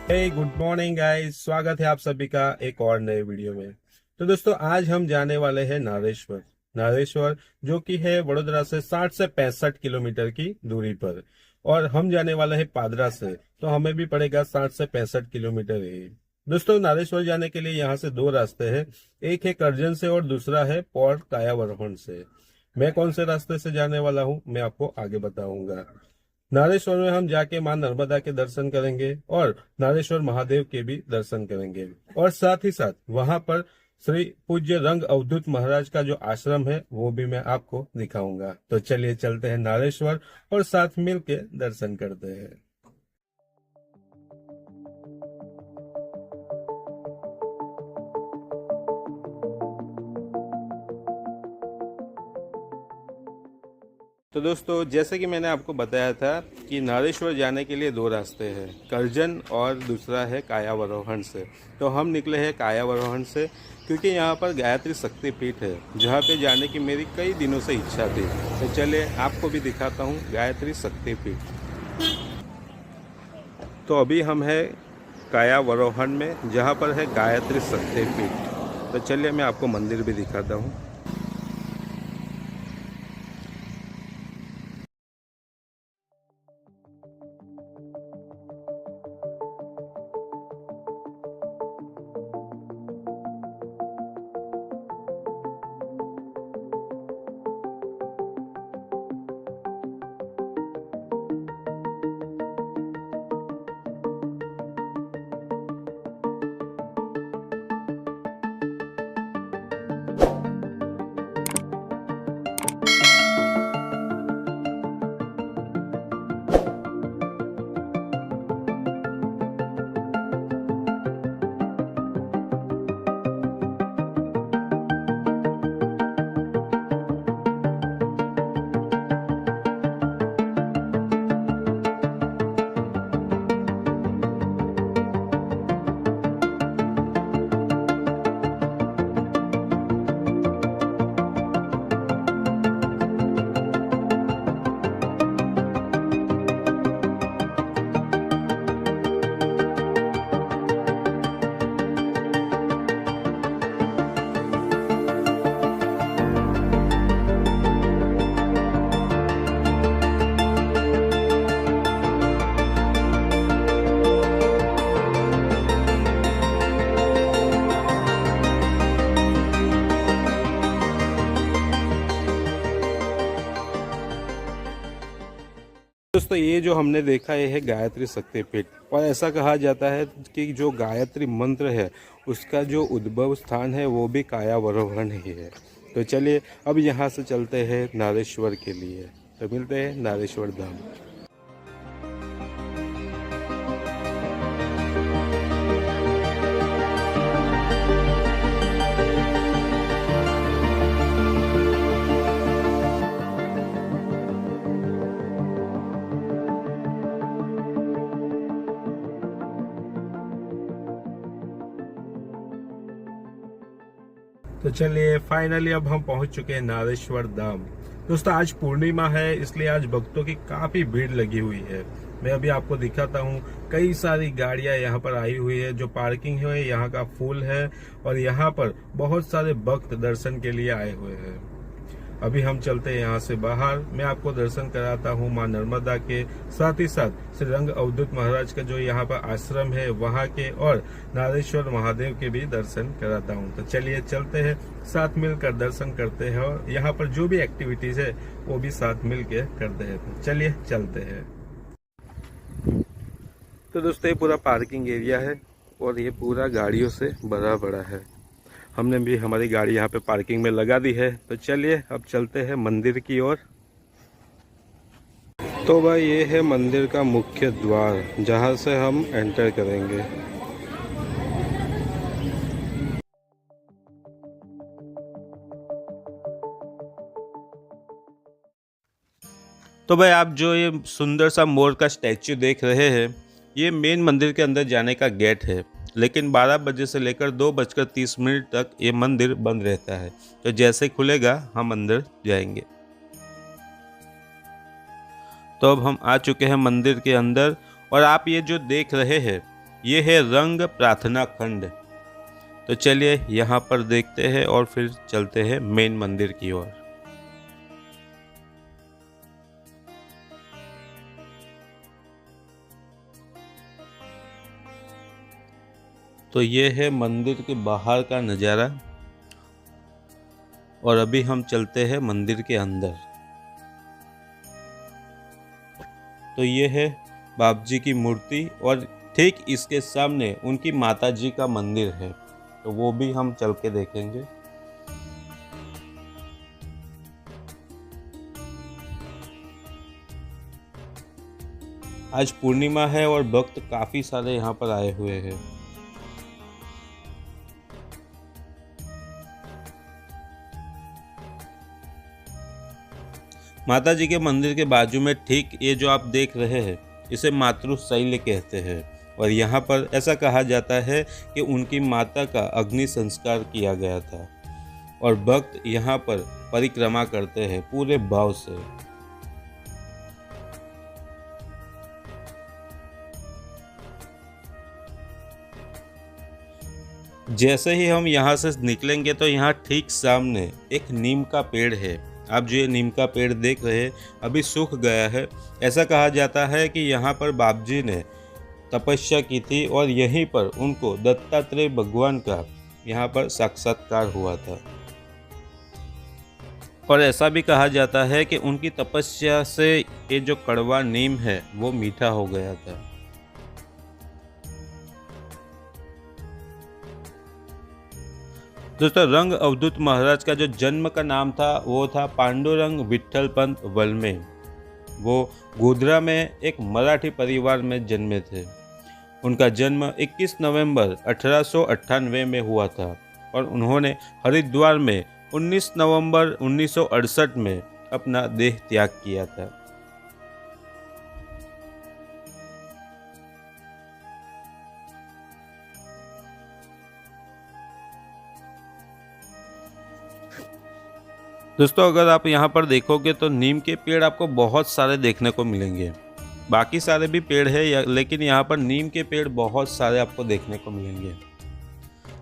हे good morning guys, स्वागत है आप सभी का एक और नए वीडियो में। तो दोस्तों आज हम जाने वाले हैं नारेश्वर। नारेश्वर जो कि है वडोदरा से 60 से 65 किलोमीटर की दूरी पर, और हम जाने वाले हैं पादरा से, तो हमें भी पड़ेगा 60 से 65 किलोमीटर ही। दोस्तों नारेश्वर जाने के लिए यहाँ से दो रास्ते हैं, एक है करजन से और दूसरा है पौड़ कायावरोहण से। मैं कौन से रास्ते से जाने वाला हूँ मैं आपको आगे बताऊंगा। नारेश्वर में हम जाके मां नर्मदा के दर्शन करेंगे और नारेश्वर महादेव के भी दर्शन करेंगे, और साथ ही साथ वहां पर श्री पूज्य रंग अवधूत महाराज का जो आश्रम है वो भी मैं आपको दिखाऊंगा। तो चलिए चलते हैं नारेश्वर और साथ मिल के दर्शन करते हैं। तो दोस्तों जैसे कि मैंने आपको बताया था कि नारेश्वर जाने के लिए दो रास्ते हैं, करजन और दूसरा है कायावरोहण से। तो हम निकले हैं कायावरोहण से, क्योंकि यहाँ पर गायत्री शक्तिपीठ है जहाँ पे जाने की मेरी कई दिनों से इच्छा थी। तो चलिए आपको भी दिखाता हूँ गायत्री शक्तिपीठ। तो अभी हम हैं कायावरोहण में जहाँ पर है गायत्री शक्तिपीठ। तो चलिए मैं आपको मंदिर भी दिखाता हूँ। दोस्तों ये जो हमने देखा ये है गायत्री शक्तिपीठ, और ऐसा कहा जाता है कि जो गायत्री मंत्र है उसका जो उद्भव स्थान है वो भी कायावरोहण ही है। तो चलिए अब यहाँ से चलते हैं नारेश्वर के लिए। तो मिलते हैं नारेश्वर धाम। तो चलिए फाइनली अब हम पहुंच चुके हैं नारेश्वर धाम। दोस्तों आज पूर्णिमा है, इसलिए आज भक्तों की काफी भीड़ लगी हुई है। मैं अभी आपको दिखाता हूँ, कई सारी गाड़ियां यहाँ पर आई हुई है। जो पार्किंग है यहाँ का फुल है, और यहाँ पर बहुत सारे भक्त दर्शन के लिए आए हुए हैं। अभी हम चलते हैं यहाँ से बाहर, मैं आपको दर्शन कराता हूँ माँ नर्मदा के, साथ ही साथ श्री रंग अवधूत महाराज का जो यहाँ पर आश्रम है वहाँ के, और नारेश्वर महादेव के भी दर्शन कराता हूँ। तो चलिए चलते हैं, साथ मिलकर दर्शन करते हैं, और यहाँ पर जो भी एक्टिविटीज है वो भी साथ मिल के करते हैं। तो चलिए चलते हैं। तो दोस्तों ये पूरा पार्किंग एरिया है, और ये पूरा गाड़ियों से भरा पड़ा है। हमने भी हमारी गाड़ी यहाँ पे पार्किंग में लगा दी है। तो चलिए अब चलते हैं मंदिर की ओर। तो भाई ये है मंदिर का मुख्य द्वार जहाँ से हम एंटर करेंगे। तो भाई आप जो ये सुंदर सा मोर का स्टैच्यू देख रहे हैं, ये मेन मंदिर के अंदर जाने का गेट है, लेकिन 12 बजे से लेकर 2:30 तक ये मंदिर बंद रहता है। तो जैसे खुलेगा हम अंदर जाएंगे। तो अब हम आ चुके हैं मंदिर के अंदर, और आप ये जो देख रहे हैं ये है रंग प्रार्थना खंड। तो चलिए यहाँ पर देखते हैं और फिर चलते हैं मेन मंदिर की ओर। तो ये है मंदिर के बाहर का नज़ारा और अभी हम चलते हैं मंदिर के अंदर। तो ये है बाप जी की मूर्ति और ठीक इसके सामने उनकी माता जी का मंदिर है, तो वो भी हम चल के देखेंगे। आज पूर्णिमा है और भक्त काफी सारे यहाँ पर आए हुए हैं। माता जी के मंदिर के बाजू में ठीक ये जो आप देख रहे हैं, इसे मातृशैल कहते हैं और यहाँ पर ऐसा कहा जाता है कि उनकी माता का अग्नि संस्कार किया गया था और भक्त यहाँ पर परिक्रमा करते हैं पूरे भाव से। जैसे ही हम यहाँ से निकलेंगे तो यहाँ ठीक सामने एक नीम का पेड़ है। आप जो ये नीम का पेड़ देख रहे हैं अभी सूख गया है। ऐसा कहा जाता है कि यहाँ पर बाप जी ने तपस्या की थी और यहीं पर उनको दत्तात्रेय भगवान का यहाँ पर साक्षात्कार हुआ था और ऐसा भी कहा जाता है कि उनकी तपस्या से ये जो कड़वा नीम है वो मीठा हो गया था। दोस्तों, रंग अवधूत महाराज का जो जन्म का नाम था वो था पांडुरंग विठ्ठल पंत वलमे। वो गोधरा में एक मराठी परिवार में जन्मे थे। उनका जन्म 21 नवंबर 1898 में हुआ था और उन्होंने हरिद्वार में 19 नवंबर 1968 में अपना देह त्याग किया था। दोस्तों, अगर आप यहाँ पर देखोगे तो नीम के पेड़ आपको बहुत सारे देखने को मिलेंगे। बाकी सारे भी पेड़ है लेकिन यहाँ पर नीम के पेड़ बहुत सारे आपको देखने को मिलेंगे।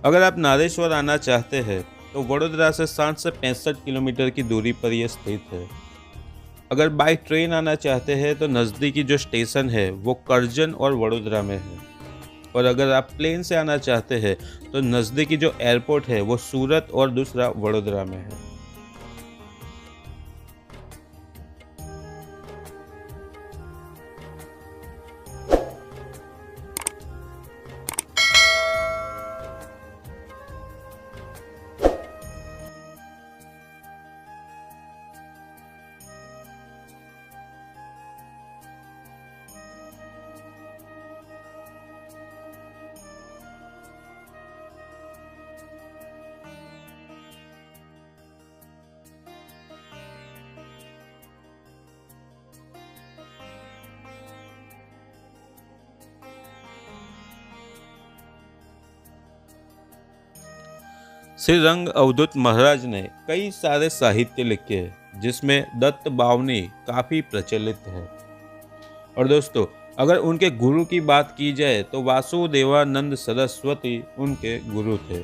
अगर आप नारेश्वर आना चाहते हैं तो वडोदरा से 60 से 65 किलोमीटर की दूरी पर यह स्थित है। अगर बाई ट्रेन आना चाहते हैं तो नज़दीकी जो स्टेशन है वो करजन और वडोदरा में है और अगर आप प्लेन से आना चाहते हैं तो नज़दीकी जो एयरपोर्ट है वो सूरत और दूसरा वडोदरा में है। श्री रंग अवधूत महाराज ने कई सारे साहित्य लिखे जिसमें दत्त बावनी काफ़ी प्रचलित है। और दोस्तों, अगर उनके गुरु की बात की जाए तो वासुदेवानंद सरस्वती उनके गुरु थे।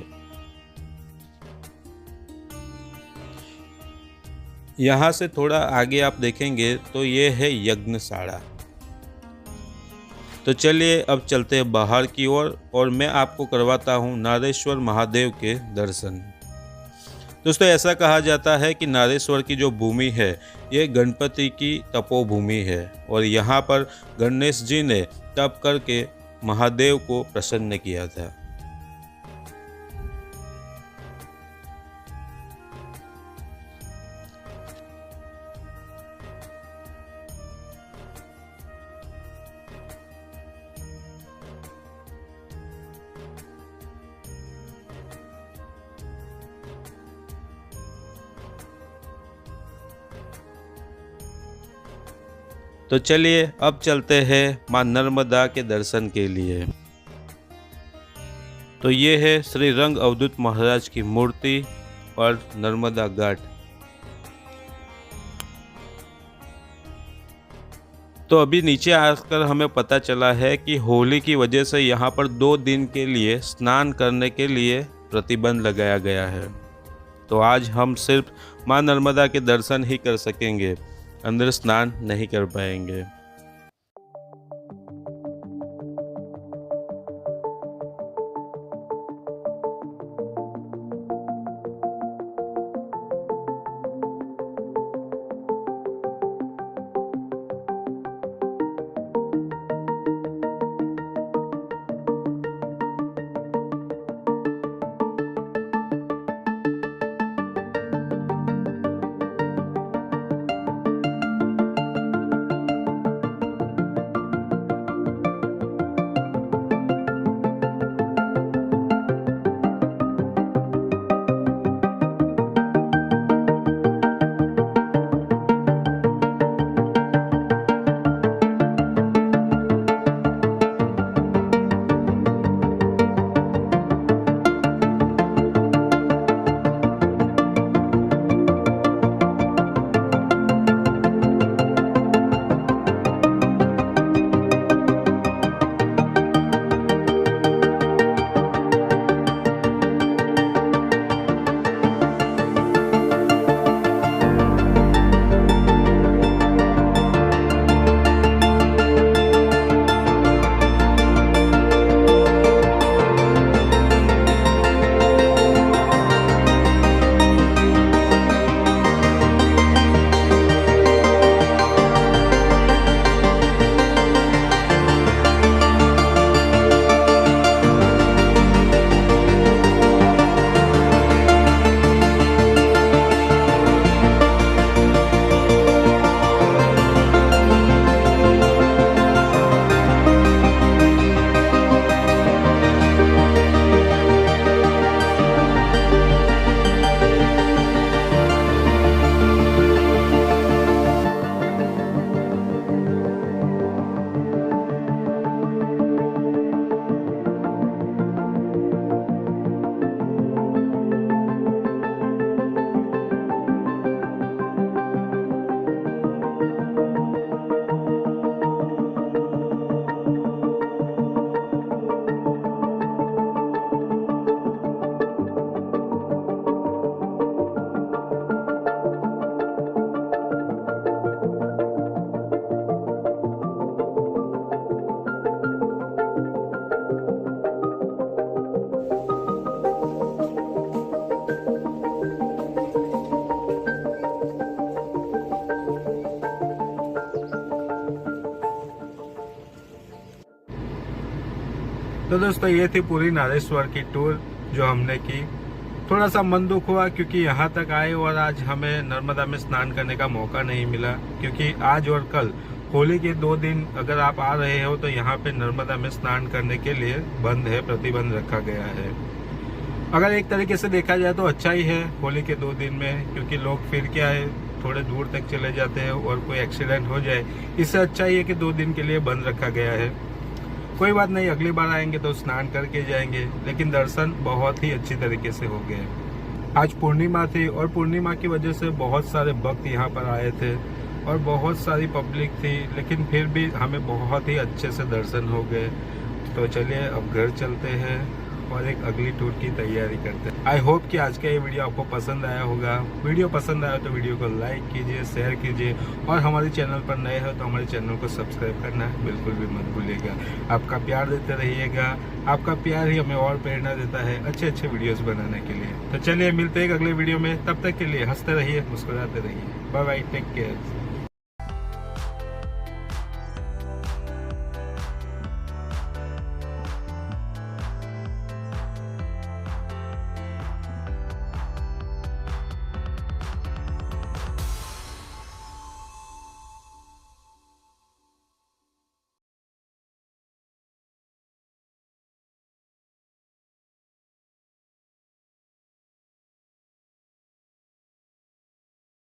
यहाँ से थोड़ा आगे आप देखेंगे तो ये है यज्ञशाला। तो चलिए अब चलते हैं बाहर की ओर और मैं आपको करवाता हूँ नारेश्वर महादेव के दर्शन। दोस्तों, ऐसा कहा जाता है कि नारेश्वर की जो भूमि है ये गणपति की तपोभूमि है और यहाँ पर गणेश जी ने तप करके महादेव को प्रसन्न किया था। तो चलिए अब चलते हैं मां नर्मदा के दर्शन के लिए। तो ये है श्री रंग अवधूत महाराज की मूर्ति और नर्मदा घाट। तो अभी नीचे आकर हमें पता चला है कि होली की वजह से यहाँ पर 2 दिन के लिए स्नान करने के लिए प्रतिबंध लगाया गया है। तो आज हम सिर्फ मां नर्मदा के दर्शन ही कर सकेंगे, अंदर स्नान नहीं कर पाएंगे। तो दोस्तों ये थी पूरी नारेश्वर की टूर जो हमने की। थोड़ा सा मन दुख हुआ क्योंकि यहाँ तक आए और आज हमें नर्मदा में स्नान करने का मौका नहीं मिला, क्योंकि आज और कल होली के 2 दिन अगर आप आ रहे हो तो यहाँ पे नर्मदा में स्नान करने के लिए बंद है, प्रतिबंध रखा गया है। अगर एक तरीके से देखा जाए तो अच्छा ही है होली के 2 दिन में, क्योंकि लोग फिर क्या है थोड़े दूर तक चले जाते हैं और कोई एक्सीडेंट हो जाए, इससे अच्छा ही है कि 2 दिन के लिए बंद रखा गया है। कोई बात नहीं, अगली बार आएंगे तो स्नान करके जाएंगे, लेकिन दर्शन बहुत ही अच्छी तरीके से हो गए। आज पूर्णिमा थी और पूर्णिमा की वजह से बहुत सारे भक्त यहाँ पर आए थे और बहुत सारी पब्लिक थी, लेकिन फिर भी हमें बहुत ही अच्छे से दर्शन हो गए। तो चलिए अब घर चलते हैं और एक अगली टूर की तैयारी करते हैं। आई होप कि आज का ये वीडियो आपको पसंद आया होगा। वीडियो पसंद आया तो वीडियो को लाइक कीजिए, शेयर कीजिए और हमारे चैनल पर नए हो तो हमारे चैनल को सब्सक्राइब करना बिल्कुल भी मत भूलिएगा। आपका प्यार देते रहिएगा, आपका प्यार ही हमें और प्रेरणा देता है अच्छे अच्छे वीडियोस बनाने के लिए। तो चलिए मिलते हैं अगले वीडियो में, तब तक के लिए हंसते रहिए, मुस्कुराते रहिए। Bye bye, take care.